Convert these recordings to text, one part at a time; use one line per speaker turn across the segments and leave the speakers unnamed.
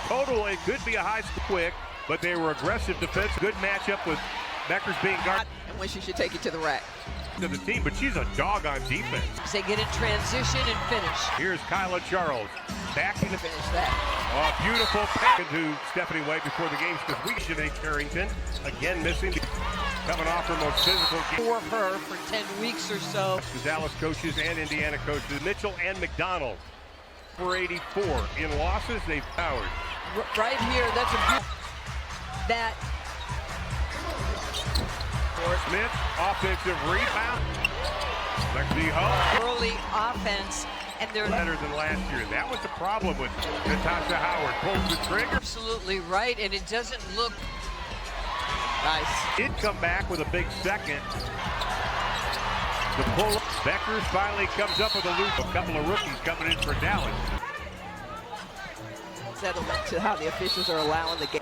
Total, it could be a high quick, but they were aggressive defense. Good matchup with Beckers being guarded.
And when she should take it to the rack.
To the team, but she's a dog on defense.
They get in transition and finish.
Here's Kyla Charles backing to
Finish that.
Oh, beautiful pass to Stephanie White before the game because we should have Carrington again missing, coming off her most physical game
For her for 10 weeks or so.
The Dallas coaches and Indiana coaches, Mitchell and McDonald, for 84 in losses. They've powered
Right here, that's a that.
Smith, offensive rebound. Lexi Hull.
Early offense, and they're
Better than last year. That was the problem with Natasha Howard. Pulls the trigger.
absolutely right, and it doesn't look
Nice.
Did come back with a big second. The pull. Beckers finally comes up with a loop. A couple of rookies coming in for Dallas.
Settlement to how the officials are allowing the game.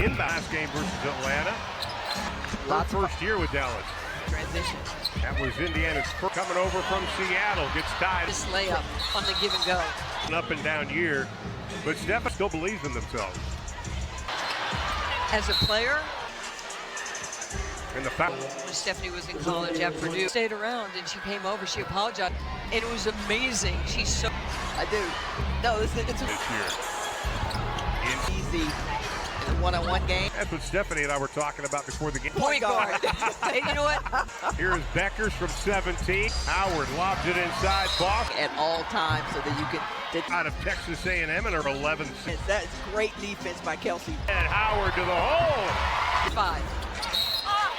In the last game versus Atlanta.
Lots of
First year with Dallas.
transition.
That was Indiana's first. Coming over from Seattle. Gets tied.
this layup on the give and go.
An up and down year. But Steph still believes in themselves.
As a player,
And the foul.
when Stephanie was in college at Purdue, stayed around and she came over, she apologized, and it was amazing. She's so
I do. No, it's
This year.
easy in a one-on-one game.
That's what Stephanie and I were talking about before the game.
point guard. And you know what?
Here's Beckers from 17. Howard lobs it inside. Boss
At all times so that you can.
out of Texas A&M in her 11th season.
That is great defense by Kelsey.
And Howard to the hole.
5.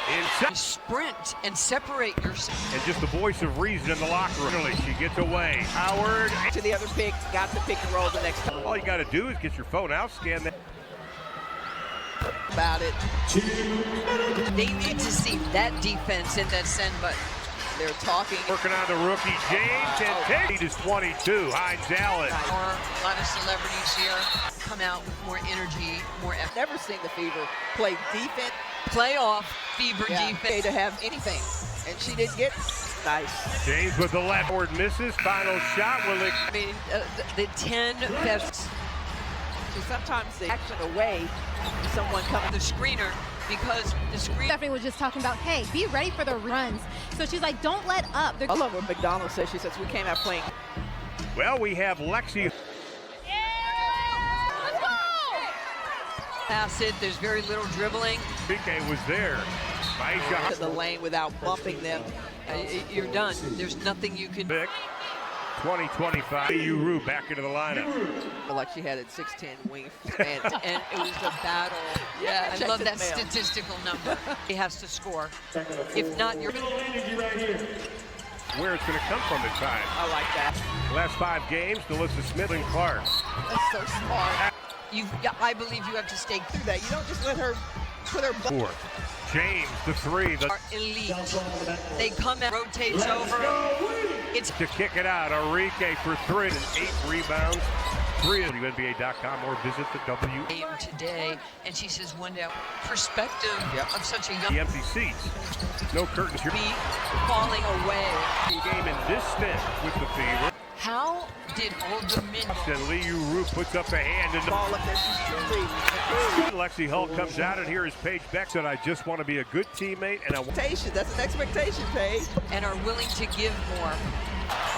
Inside.
Sprint and separate yourself.
And just the voice of reason in the locker room. Really, she gets away. Howard.
To the other pick, got the pick and roll the next time.
All you got to do is get your phone out, scan that.
About it.
They need to see that defense in that send button.
They're talking.
Working on the rookie James. And Tate is 22. Hines Allen.
Or a lot of celebrities here come out with more energy, more effort.
Never seen the Fever play defense.
Playoff fever defense.
To have anything. And she didn't get nice.
James with the left. Howard misses. Final shot. Will it?
I mean, the 10 best.
So sometimes the action away, someone coming.
The screener, because the screen.
Stephanie was just talking about, hey, be ready for the runs. So she's like, don't let up.
I love what McDonald says. She says, we came out playing.
Well, we have Lexi.
Pass it. There's very little dribbling.
Pique was there. Maisha
To the lane without bumping them.
You're done. There's nothing you can.
pick. 2025. Uru back into the lineup.
Like she had a 6'10" wing.
And it was a battle.
Yeah,
I
check
love
the
that
mail.
statistical number. He has to score. If not, you're.
Where it's going to come from at times.
I like that.
Last 5 games, Melissa Smith and Clark.
That's so smart.
I believe you have to stay
Do that. You don't just let her put her butt.
4. James, the 3.
are elite. They come and rotates over. It's
To kick it out, Enrique for 3 and 8 rebounds. 3 at wnba.com or visit the W.
game today, and she says one day perspective of such a young
The empty seats. No curtains here.
be falling away.
Game in this stint with the Fever.
How did Old Dominion?
And Lee Uru puts up a hand in the
Ball up there. She's true.
Lexi Hull comes out, and here is Paige Beck said, I just want to be a good teammate, and I want
Expectation. That's an expectation, Paige.
And are willing to give more.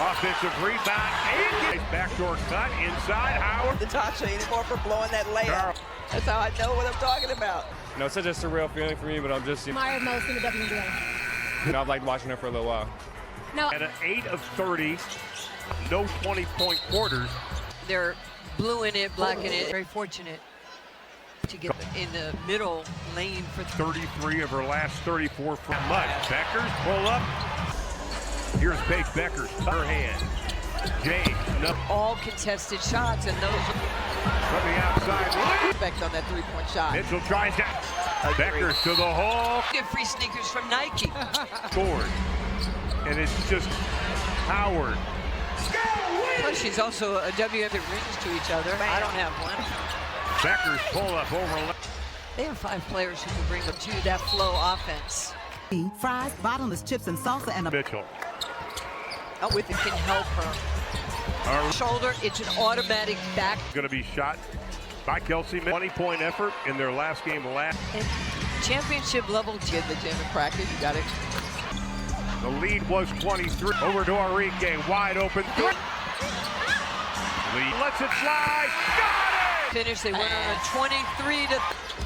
offensive rebound. And backdoor cut inside. Howard.
Natasha anymore for blowing that layup.
Carl.
That's how I know what I'm talking about.
You know, it's such a surreal feeling for me, but I'm just,
Admire most in the WNBA.
I've liked watching her for a little while.
No,
At an 8 of 30, no 20-point quarters.
They're blue in it, black in it. Very fortunate to get in the middle lane for
33 of her last 34 from Mudd. Beckers pull up. Here's Paige Beckers. Her hand. James. No.
all contested shots, and those.
From the outside.
Respect on that three-point shot.
Mitchell tries to. Beckers to the hole.
Get free sneakers from Nike.
Scored. And it's just Howard.
Plus, she's also a WNBA rings to each other. I don't have one.
Beckers pull up over.
They have 5 players who can bring them to that flow offense.
Fries, bottomless chips, and salsa, and a
Mitchell.
I'm with you.
Can help her. Shoulder, it's an automatic back.
Going to be shot by Kelsey. 20-point effort in their last game.
And championship level.
Get the gym and practice. You got it.
The lead was 23. Over to Enrique, wide open. Lead lets it fly. Got it!
Finish. They went on a 23 to.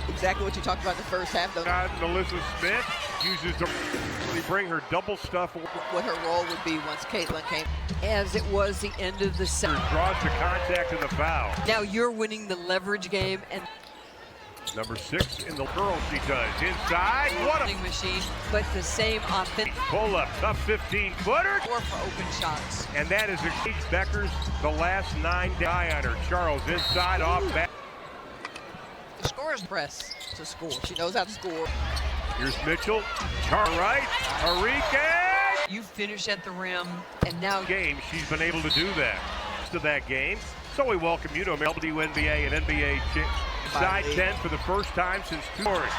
Exactly what you talked about in the first half, though.
Melissa Smith uses to bring her double stuff.
What her role would be once Caitlin came.
As it was the end of the set.
Draws the contact and the foul.
Now you're winning the leverage game, and
number 6 in the curl she does. Inside, what a
machine, but the same offense.
Pull up, tough 15-footer.
Or for open shots.
And that is Paige Beckers, the last 9 die on her. Charles inside, off back.
The scorer's press to score. She knows how to score.
Here's Mitchell, Charles right, Enrique.
You finish at the rim, and now
game she's been able to do that. To that game, so we welcome you to WNBA and NBA side 10 for the first time since 2 years.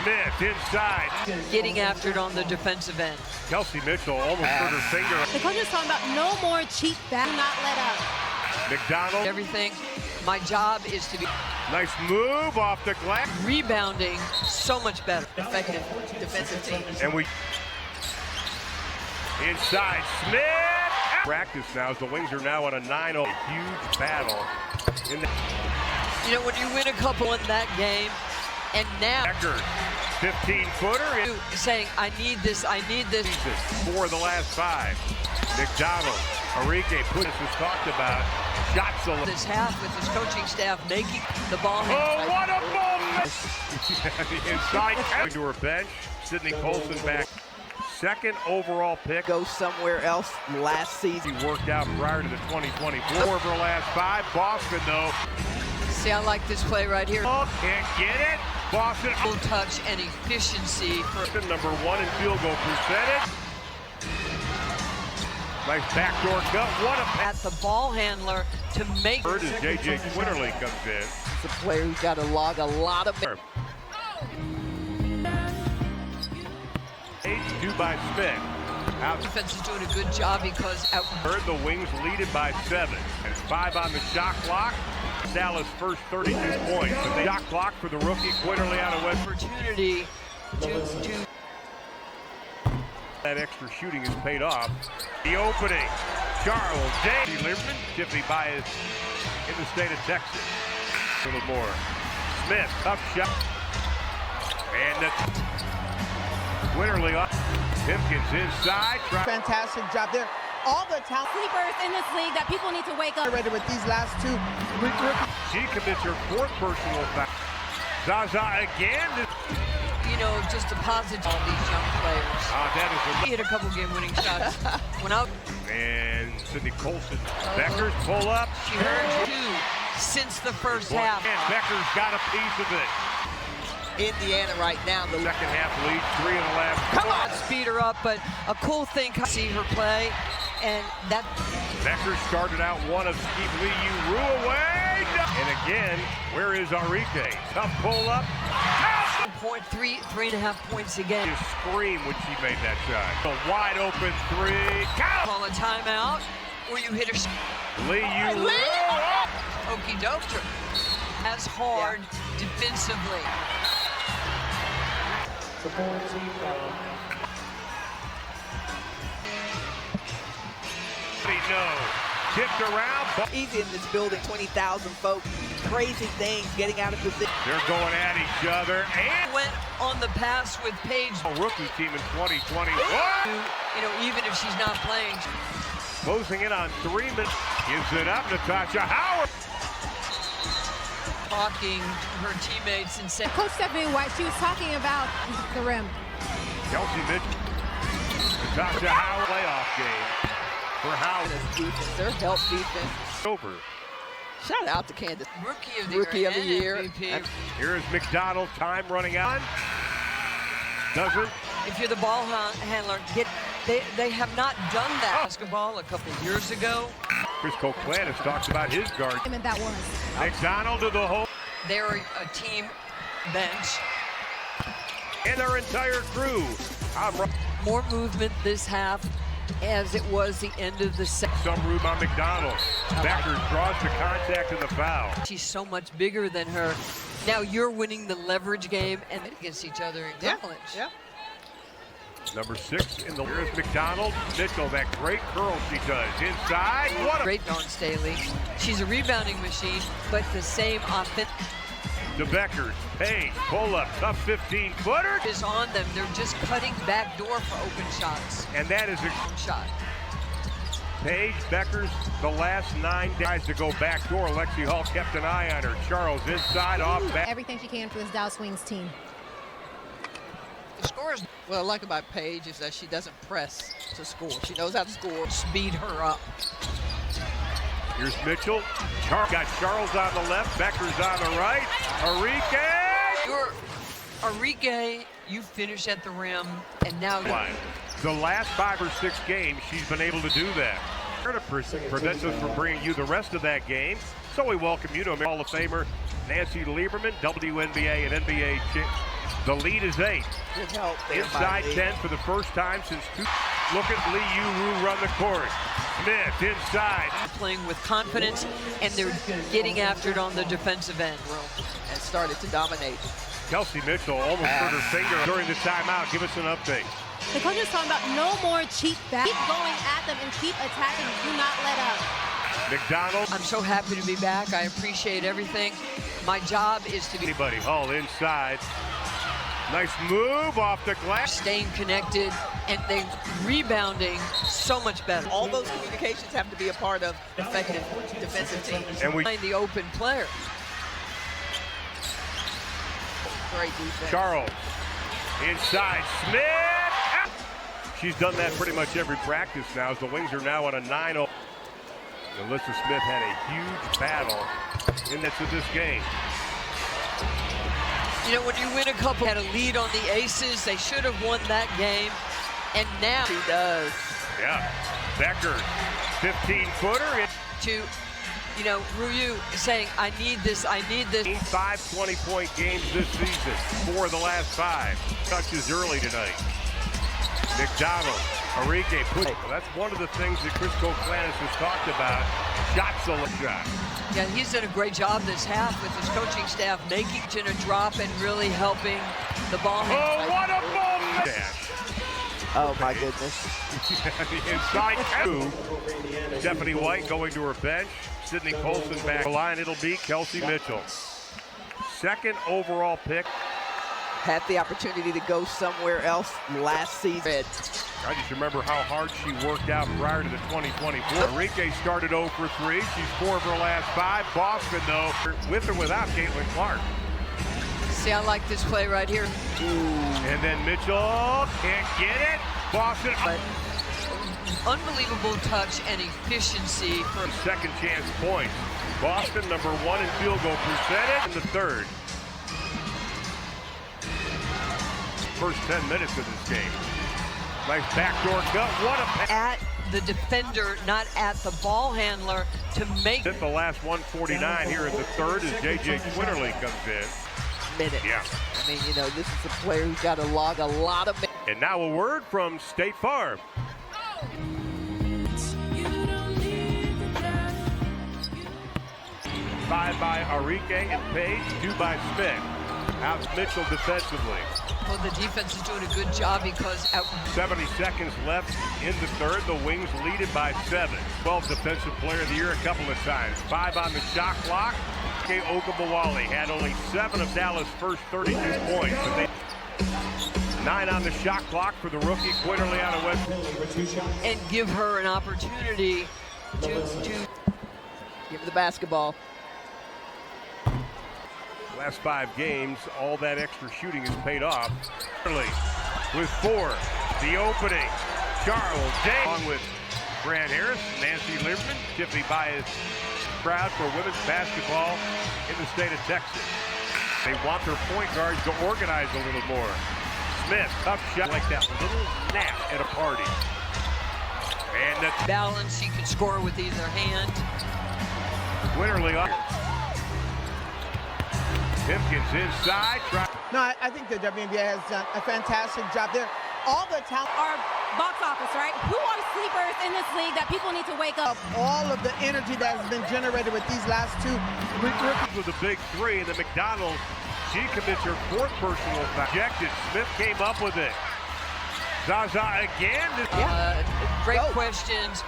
Smith inside,
getting after it on the defensive end.
Kelsey Mitchell almost hurt her finger.
The coach is talking about no more cheap back. Do not let up.
McDonald.
Everything. My job is to be
Nice move off the glass.
rebounding so much better.
Effective defensive team.
And we inside Smith. Practice now as the Wings are now on a 9-0. Huge battle. In the
You know, when you win a couple in that game, and now
Becker, 15-footer.
saying, I need this, I need this.
4 of the last 5. McDonald, Enrique, this was talked about. Shots a
This half with his coaching staff making the ball.
Oh, what a moment! Inside to her bench. Sydney Colson back. 2nd overall pick.
Go somewhere else last season.
He worked out prior to the 2024 of her last 5. Boston, though.
See, I like this play right here.
Oh, can't get it. Boston.
Full touch and efficiency. For
number 1 in field goal percentage. Nice backdoor cut. What a
at the ball handler to make.
Third as J.J. Quinterly comes in.
It's a player who's got to log a lot of.
8-2 by Smith. Out.
Defense is doing a good job because out.
Third, the Wings lead it by 7. And 5 on the shot clock. Dallas first 32 points. But the shot clock for the rookie Quinterly out of West.
Opportunity to
That extra shooting has paid off. The opening. Charles J. Lieberman, Tiffany Bias in the state of Texas. A little more. Smith, tough shot. And Quinterly up. Pimpkins inside.
Fantastic job there. All the talent.
Sleepers in this league that people need to wake up.
With these last 2
She commits her 4th personal foul. Zaza again.
you know, just deposit all these young players.
That is
He hit a couple game-winning shots. Went out.
And Sydney Colson. Beckers pull up.
She heard 2 since the first half.
And Becker's got a piece of it.
Indiana right now. The
Second half lead, 3 in the last.
Come on, speed her up, but a cool thing to see her play, and that.
Becker started out one of Steve Lee Uru away. And again, where is Enrique? Tough pull up.
3.5 points again.
You scream when she made that shot. A wide open 3. Count.
Call a timeout, or you hit her.
Lee Uru.
Okie doke. As hard defensively.
No. Tipped around.
easy in this building, 20,000 folks. Crazy things, getting out of position.
They're going at each other. And
Went on the pass with Paige.
a rookie team in 2021.
You know, even if she's not playing.
Closing in on 3 minutes. Gives it up. Natasha Howard.
Talking her teammates and saying,
Coach Stephanie White, she was talking about the rim.
Kelsey Mitchell. Natasha Howard playoff game for Howard.
Defense, their help defense.
Over.
Shout out to Kansas.
Rookie of the year.
MVP.
Here is McDonald. Time running out. Doesn't.
If you're the ball handler, they have not done that. Basketball a couple years ago.
Chris Coquelan has talked about his guard.
And that was.
McDonald to the hole.
They're a team bench.
And their entire crew.
More movement this half as it was the end of the second.
Some room on McDonald. Beckers draws the contact and the foul.
She's so much bigger than her. Now you're winning the leverage game and against each other in college.
Yeah.
Number 6 in the here's McDonald. Mitchell, that great curl she does. Inside. What a
Great Dawn Staley. She's a rebounding machine, but the same offense
to Beckers. Page, pull up, tough 15-footer.
is on them. They're just cutting back door for open shots.
And that is a
Shot.
Page, Beckers, the last 9 guys to go back door. Lexi Hall kept an eye on her. Charles inside, off back.
Everything she can for this Dallas Wings team.
The scores.
What I like about Paige is that she doesn't press to score. She knows how to score.
Speed her up.
Here's Mitchell. Got Charles on the left, Beckers on the right.
Arike, you finish at the rim, and now
The last 5 or 6 games, she's been able to do that. Prevents us from bringing you the rest of that game. So we welcome you to Hall of Famer Nancy Lieberman, WNBA and NBA champ. The lead is 8.
Good help there.
Inside 10 for the first time since 2. Look at Lee Yu run the court. Smith inside.
playing with confidence, and they're getting after it on the defensive end.
And started to dominate.
Kelsey Mitchell almost hurt her finger during the timeout. Give us an update.
The coach is talking about no more cheap back. Keep going at them and keep attacking. Do not let up.
McDonald.
I'm so happy to be back. I appreciate everything. My job is to be
Anybody. Hall inside. Nice move off the glass.
staying connected, and they rebounding so much better.
All those communications have to be a part of effective defensive teams.
And we
Find the open player.
Great defense.
Charles inside. Smith. She's done that pretty much every practice now as the Wings are now on a 9-0. Alyssa Smith had a huge battle in this game.
You know, when you win a couple, had a lead on the Aces, they should have won that game. And now
She does.
Yeah. Becker, 15-footer.
to, you know, Ryu saying, I need this, I need this.
5 20-point games this season. 4 of the last 5. Touches early tonight. McDonald, Arike, well, that's one of the things that Chris Koklanis has talked about. Shot selection.
Yeah, he's done a great job this half with his coaching staff, making it a drop and really helping the ball.
Oh, what a ball dash.
Oh, my goodness.
Inside 2. Stephanie White going to her bench. Sydney Colson back. The line it'll be Kelsey Mitchell. 2nd overall pick.
Had the opportunity to go somewhere else last season.
I just remember how hard she worked out prior to the 2024. Arike started 0 for 3. She's 4 of her last 5. Boston, though, with or without Caitlin Clark.
See, I like this play right here.
And then Mitchell can't get it. Boston.
But unbelievable touch and efficiency for
Second chance points. Boston, number 1 in field goal percentage in the 3rd. First 10 minutes of this game. Nice backdoor cut. What a pass.
at the defender, not at the ball handler, to make
Hit the last 149 here in the 3rd as J.J. Quinterly comes in.
Minutes.
Yeah.
I mean, you know, this is a player who's got to log a lot of minutes.
And now a word from State Farm. 5 by Arike and Page, 2 by Smith. Out Mitchell defensively.
well, the defense is doing a good job because
70 seconds left in the 3rd. The Wings lead it by 7. 12 Defensive Player of the Year a couple of times. 5 on the shot clock. Kay Okabawali had only 7 of Dallas' first 32 points. But 9 on the shot clock for the rookie Quinterly out of West.
and give her an opportunity to
Give her the basketball.
Last 5 games, all that extra shooting has paid off. Quinterly with 4. The opening. Charles Day along with Grant Harris, Nancy Lieberman, Tiffany Bias crowd for women's basketball in the state of Texas. They want their point guards to organize a little more. Smith, tough shot like that little nap at a party. And that's
balance. She can score with either hand.
Quinterly up. Hipkins inside.
No, I think the WNBA has done a fantastic job there. All the talent are
box office, right? Who are sleepers in this league that people need to wake up?
All of the energy that has been generated with these last two rookies.
With a big three, and the McDonald, she commits her fourth personal foul. Ejected. Smith came up with it. Zaza again.
Great questions.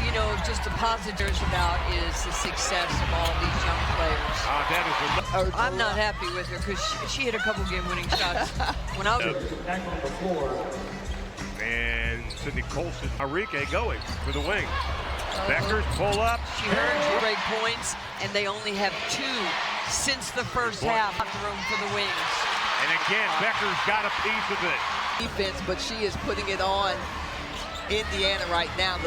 You know, just the positives about is the success of all these young players. I'm not happy with her because she hit a couple game-winning shots when I was.
And Sydney Colson, Enrique going for the wing. Beckers pull up.
She earned great points, and they only have 2 since the first half. Got the room for the wings.
And again, Becker's got a piece of it.
Defense, but she is putting it on Indiana right now.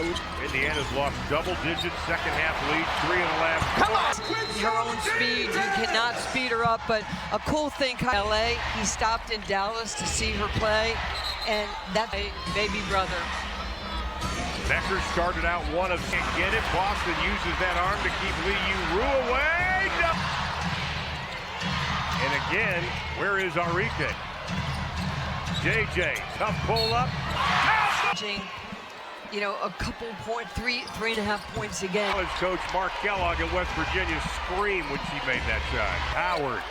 Indiana's lost double digits, second half lead, 3 and 11.
Come on!
Her own speed, you cannot speed her up, but a cool thing, LA, he stopped in Dallas to see her play, and that's a baby brother.
Becker started out one of, can't get it. Boston uses that arm to keep Lee Yu-Ru away. No. And again, where is Enrique? JJ, tough pull up.
You know, a couple points, 3.5 points a game.
College coach Mark Kellogg at West Virginia screamed when she made that shot. Howard,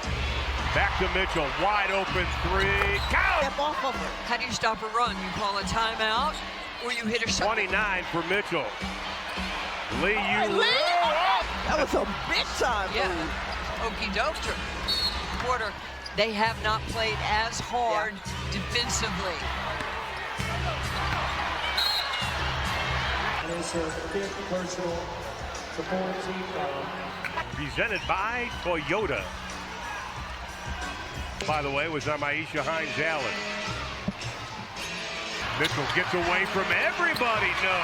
back to Mitchell, wide open 3. Count!
How do you stop a run? You call a timeout, or you hit a shot?
29 for Mitchell. Lee Yu-Ru.
That was a big time move.
Yeah, okie dokie. Quarter, they have not played as hard defensively.
It's her 5th personal support team foul.
Presented by Toyota. By the way, was Amaisha Hines-Allen. Mitchell gets away from everybody. No.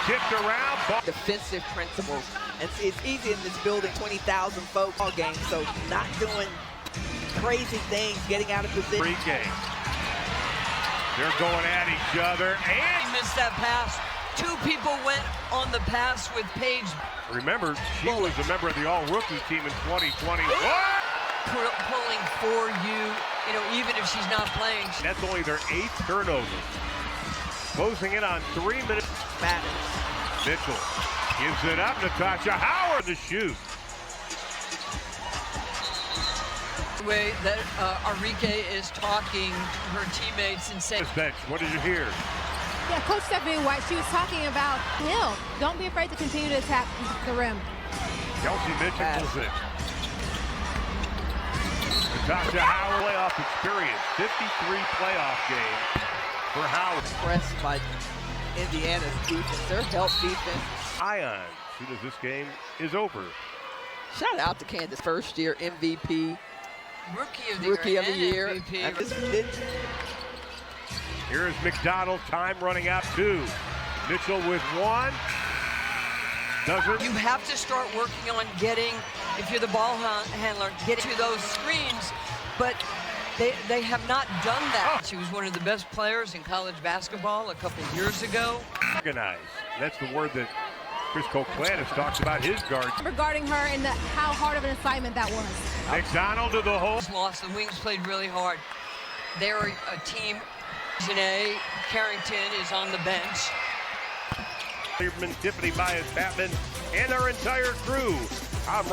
Tipped around.
Defensive principles. And it's easy in this building, 20,000 folks all game, so not doing crazy things, getting out of position.
Free game. They're going at each other, and
He missed that pass. 2 people went on the pass with Paige.
remember, she was a member of the all-rookie team in 2020.
Pulling for you, you know, even if she's not playing.
That's only their 8th turnover. Closing in on 3 minutes.
Matters.
Mitchell gives it up. Natasha Howard to shoot.
The way that Enrique is talking to her teammates and saying,
Bench, what did you hear?
Yeah, Coach Stephanie White, she was talking about Hill. Don't be afraid to continue to attack the rim.
Kelsey Mitchell pulls it. Natasha Howard, playoff experience. 53 playoff game for Howard.
Impressed by Indiana's defense, their help defense.
Ion, as soon as this game is over.
Shout out to Kansas, first year MVP,
Rookie of the year.
MVP.
And
Here is McDonald, time running out 2. Mitchell with 1. Doesn't.
You have to start working on getting, if you're the ball handler, get to those screens, but they have not done that. She was one of the best players in college basketball a couple of years ago.
Organized. That's the word that Chris Coquelantis talks about his guards.
Regarding her and how hard of an assignment that was.
McDonald to the hole.
Lost. The Wings played really hard. They're a team. Janae Carrington is on the bench.
Tiffany Bias Batman and our entire crew. I'm